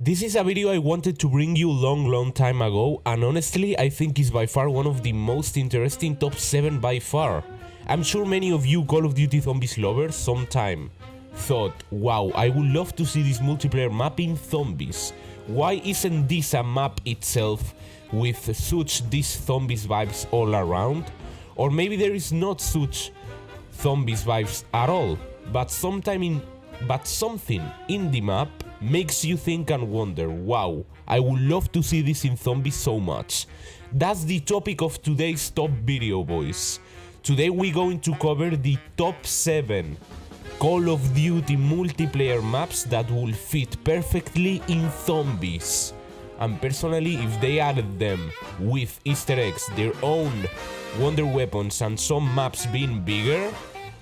This is a video I wanted to bring you long time ago, and honestly I think it's by far one of the most interesting top 7 by far. I'm sure many of you Call of Duty Zombies lovers sometime thought, wow, I would love to see this multiplayer map in zombies. Why isn't this a map itself with such these zombies vibes all around? Or maybe there is not such zombies vibes at all, but something in the map makes you think and wonder, wow, I would love to see this in zombies so much. That's the topic of today's top video, boys. Today we're going to cover the top 7 Call of Duty multiplayer maps that will fit perfectly in zombies. And personally, if they added them with Easter eggs, their own wonder weapons and some maps being bigger,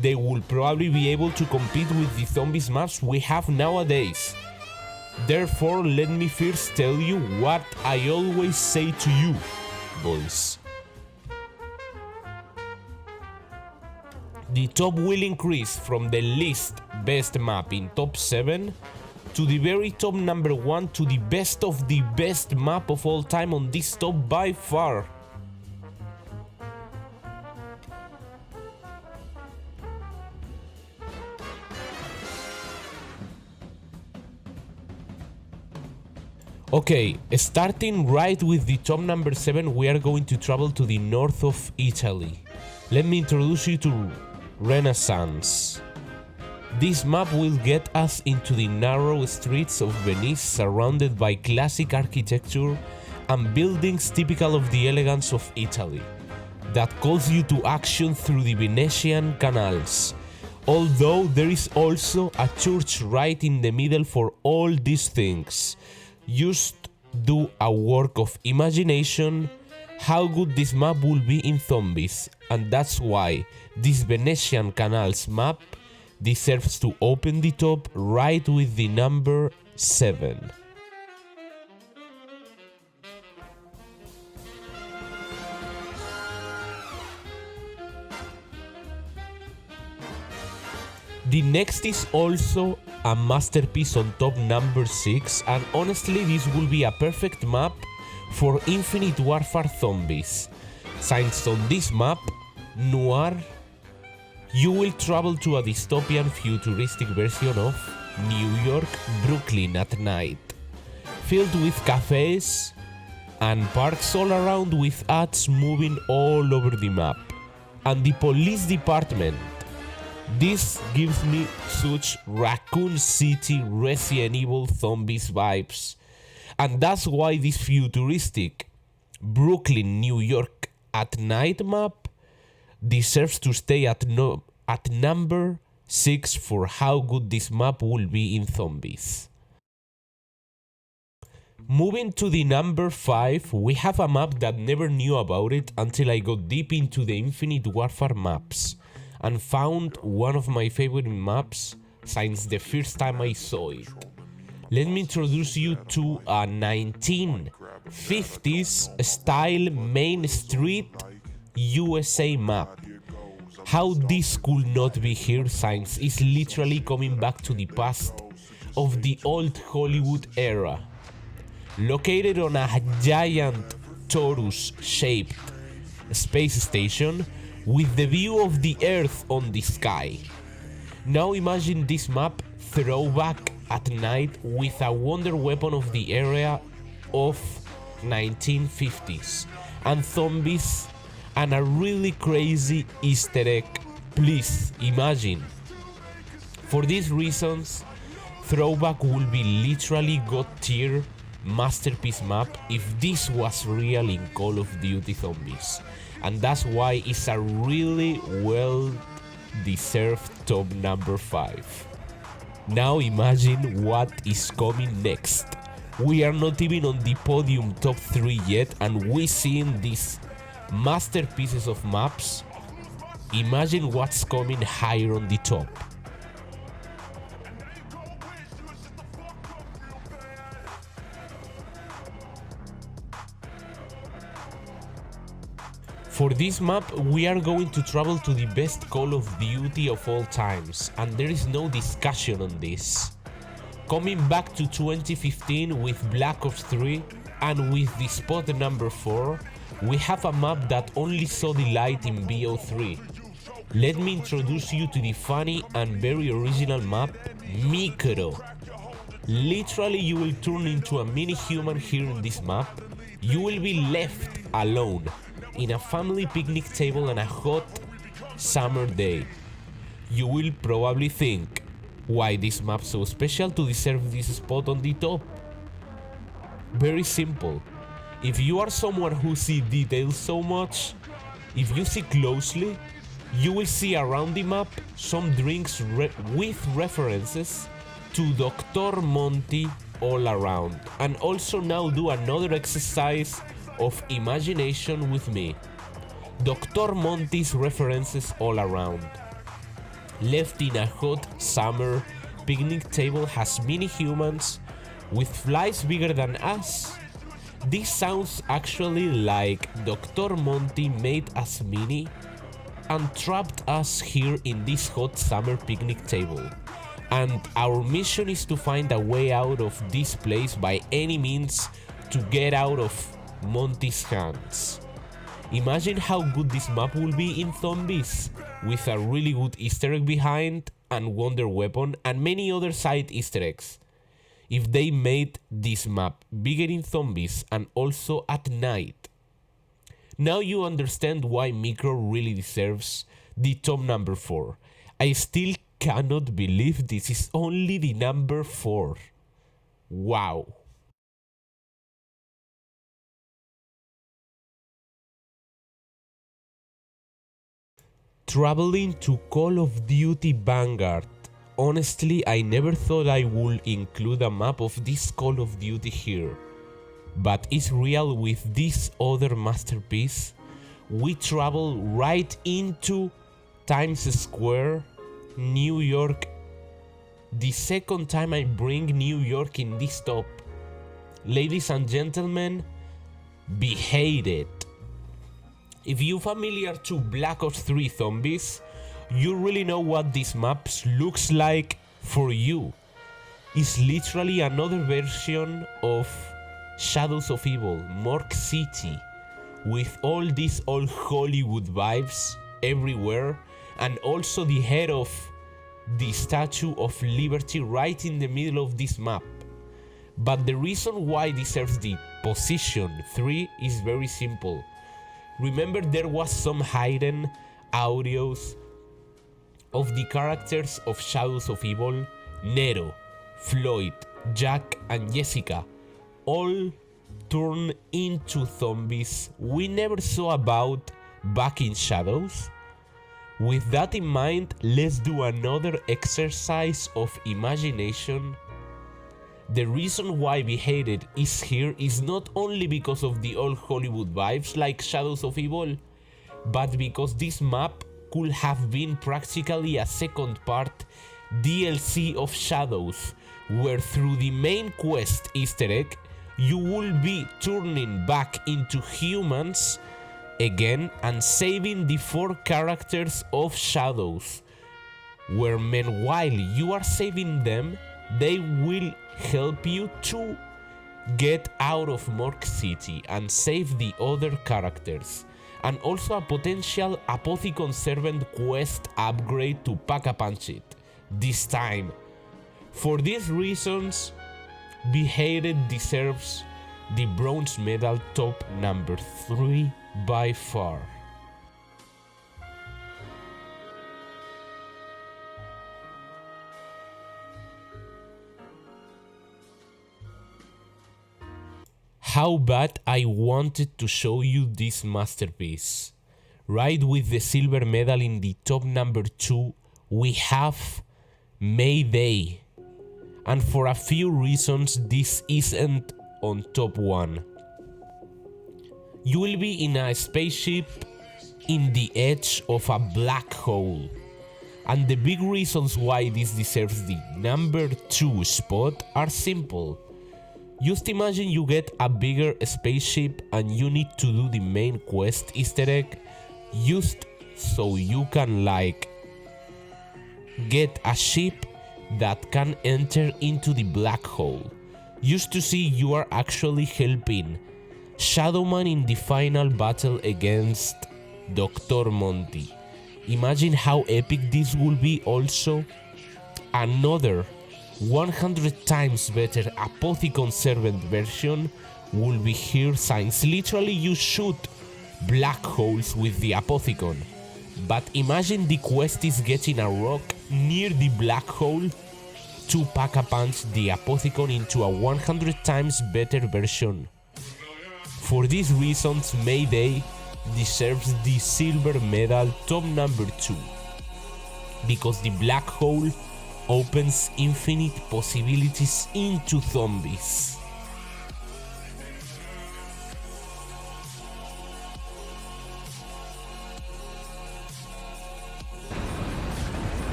they will probably be able to compete with the zombies maps we have nowadays. Therefore, let me first tell you what I always say to you, boys. The top will increase from the least best map in top 7 to the very top number 1 to the best of the best map of all time on this top by far. Okay, starting right with the top number 7, we are going to travel to the north of Italy. Let me introduce you to Renaissance. This map will get us into the narrow streets of Venice, surrounded by classic architecture and buildings typical of the elegance of Italy, that calls you to action through the Venetian canals. Although there is also a church right in the middle for all these things. Just do a work of imagination how good this map will be in zombies, and that's why this Venetian canals map deserves to open the top right with the number 7. The next is also a masterpiece on top number 6, and honestly this will be a perfect map for Infinite Warfare zombies. Since on this map, Noir, you will travel to a dystopian futuristic version of New York, Brooklyn at night, filled with cafes and parks all around with ads moving all over the map, and the police department. This gives me such Raccoon City Resident Evil zombies vibes, and that's why this futuristic Brooklyn, New York at night map deserves to stay at number 6 for how good this map will be in zombies. Moving to the number 5, we have a map that never knew about it until I got deep into the Infinite Warfare maps and found one of my favorite maps since the first time I saw it. Let me introduce you to a 1950s style Main Street USA map. How this could not be here since it's literally coming back to the past of the old Hollywood era. Located on a giant torus-shaped space station with the view of the Earth on the sky. Now imagine this map throwback at night with a wonder weapon of the era of 1950s and zombies and a really crazy Easter egg. Please imagine. For these reasons, throwback will be literally God tier masterpiece map if this was real in Call of Duty Zombies, and that's why it's a really well deserved top number 5. Now imagine what is coming next. We are not even on the podium top 3 yet, and we seeing these masterpieces of maps. Imagine what's coming higher on the top. For this map, we are going to travel to the best Call of Duty of all times, and there is no discussion on this. Coming back to 2015 with Black Ops 3 and with the spot number 4, we have a map that only saw the light in BO3. Let me introduce you to the funny and very original map, Micro. Literally, you will turn into a mini-human here in this map. You will be left alone in a family picnic table on a hot summer day. You will probably think, why this map so special to deserve this spot on the top? Very simple. If you are someone who sees details so much, if you see closely, you will see around the map some drinks with references to Dr. Monty all around, and also now do another exercise of imagination with me. Dr. Monty's references all around. Left in a hot summer picnic table has mini humans with flies bigger than us. This sounds actually like Dr. Monty made us mini and trapped us here in this hot summer picnic table. And our mission is to find a way out of this place by any means to get out of Monty's hands. Imagine how good this map will be in zombies, with a really good Easter egg behind and wonder weapon and many other side Easter eggs. If they made this map bigger in zombies and also at night. Now you understand why Micro really deserves the top number 4. I still cannot believe this is only the number 4. Wow. Traveling to Call of Duty Vanguard. Honestly, I never thought I would include a map of this Call of Duty here. But it's real with this other masterpiece. We travel right into Times Square, New York. The second time I bring New York in this top. Ladies and gentlemen, Beheaded. If you're familiar to Black Ops 3 zombies, you really know what this map looks like for you. It's literally another version of Shadows of Evil, Morgue City, with all these old Hollywood vibes everywhere, and also the head of the Statue of Liberty right in the middle of this map. But the reason why it deserves the position 3 is very simple. Remember, there was some hidden audios of the characters of Shadows of Evil, Nero, Floyd, Jack and Jessica, all turned into zombies we never saw about back in Shadows. With that in mind, let's do another exercise of imagination. The reason why Beheaded is here is not only because of the old Hollywood vibes like Shadows of Evil, but because this map could have been practically a second part DLC of Shadows, where through the main quest Easter egg, you will be turning back into humans again and saving the 4 characters of Shadows, where meanwhile you are saving them, they will help you to get out of Morgue City and save the other characters, and also a potential Apothicon Servant quest upgrade to Pack-a-Punch-It this time. For these reasons, Beheaded deserves the bronze medal top number 3 by far. How bad I wanted to show you this masterpiece. Right with the silver medal in the top number 2, we have Mayday. And for a few reasons this isn't on top 1. You will be in a spaceship in the edge of a black hole. And the big reasons why this deserves the number 2 spot are simple. Just imagine you get a bigger spaceship and you need to do the main quest Easter egg just so you can like get a ship that can enter into the black hole. Just to see you are actually helping Shadowman in the final battle against Dr. Monty. Imagine how epic this will be. Also, another 100 times better Apothicon Servant version will be here, since literally you shoot black holes with the Apothicon. But imagine the quest is getting a rock near the black hole to pack-a-punch the Apothicon into a 100 times better version. For these reasons, Mayday deserves the silver medal top number 2, because the black hole opens infinite possibilities into zombies.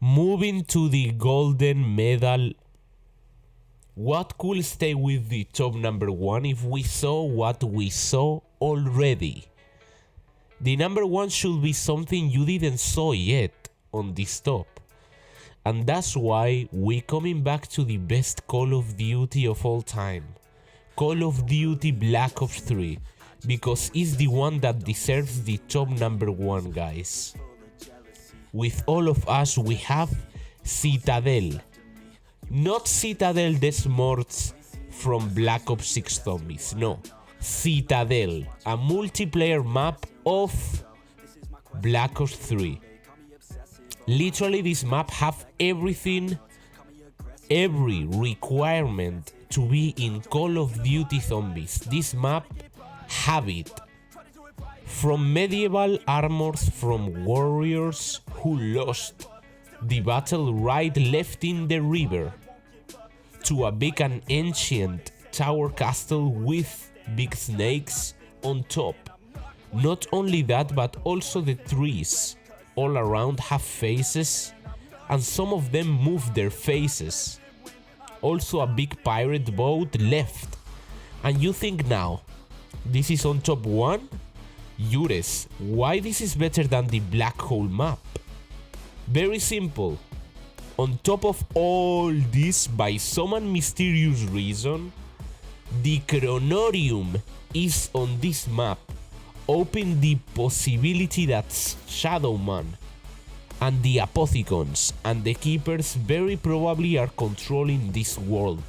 Moving to the golden medal, what could stay with the top number 1 if we saw what we saw already? The number 1 should be something you didn't saw yet on this top. And that's why we coming back to the best Call of Duty of all time, Call of Duty Black Ops 3, because it's the one that deserves the top number 1, guys. With all of us we have Citadel. Not Citadel des Morts from Black Ops 6 Zombies, no. Citadel, a multiplayer map of Black Ops 3. Literally this map have everything, every requirement to be in Call of Duty Zombies. This map have it. From medieval armors from warriors who lost the battle right left in the river, to a big and ancient tower castle with big snakes on top. Not only that, but also the trees all around have faces, and some of them move their faces. Also a big pirate boat left. And you think now, this is on top 1? Yures, why this is better than the black hole map? Very simple. On top of all this, by some mysterious reason, the Chronorium is on this map, open the possibility that Shadowman and the Apothicons and the Keepers very probably are controlling this world,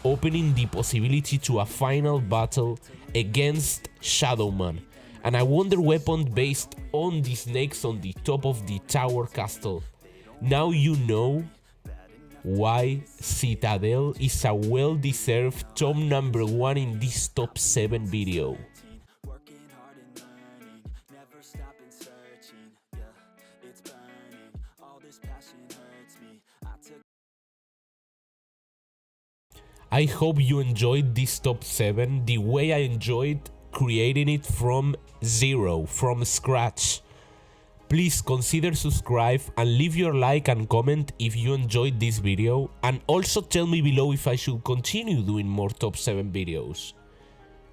opening the possibility to a final battle against Shadowman, and a wonder weapon based on the snakes on the top of the tower castle. Now you know why Citadel is a well-deserved top number 1 in this top 7 video. I hope you enjoyed this top 7 the way I enjoyed creating it from zero, from scratch. Please consider subscribe and leave your like and comment if you enjoyed this video, and also tell me below if I should continue doing more top 7 videos.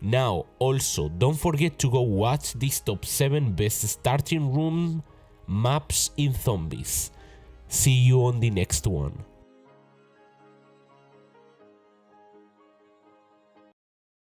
Now also don't forget to go watch these top 7 best starting room maps in zombies. See you on the next one.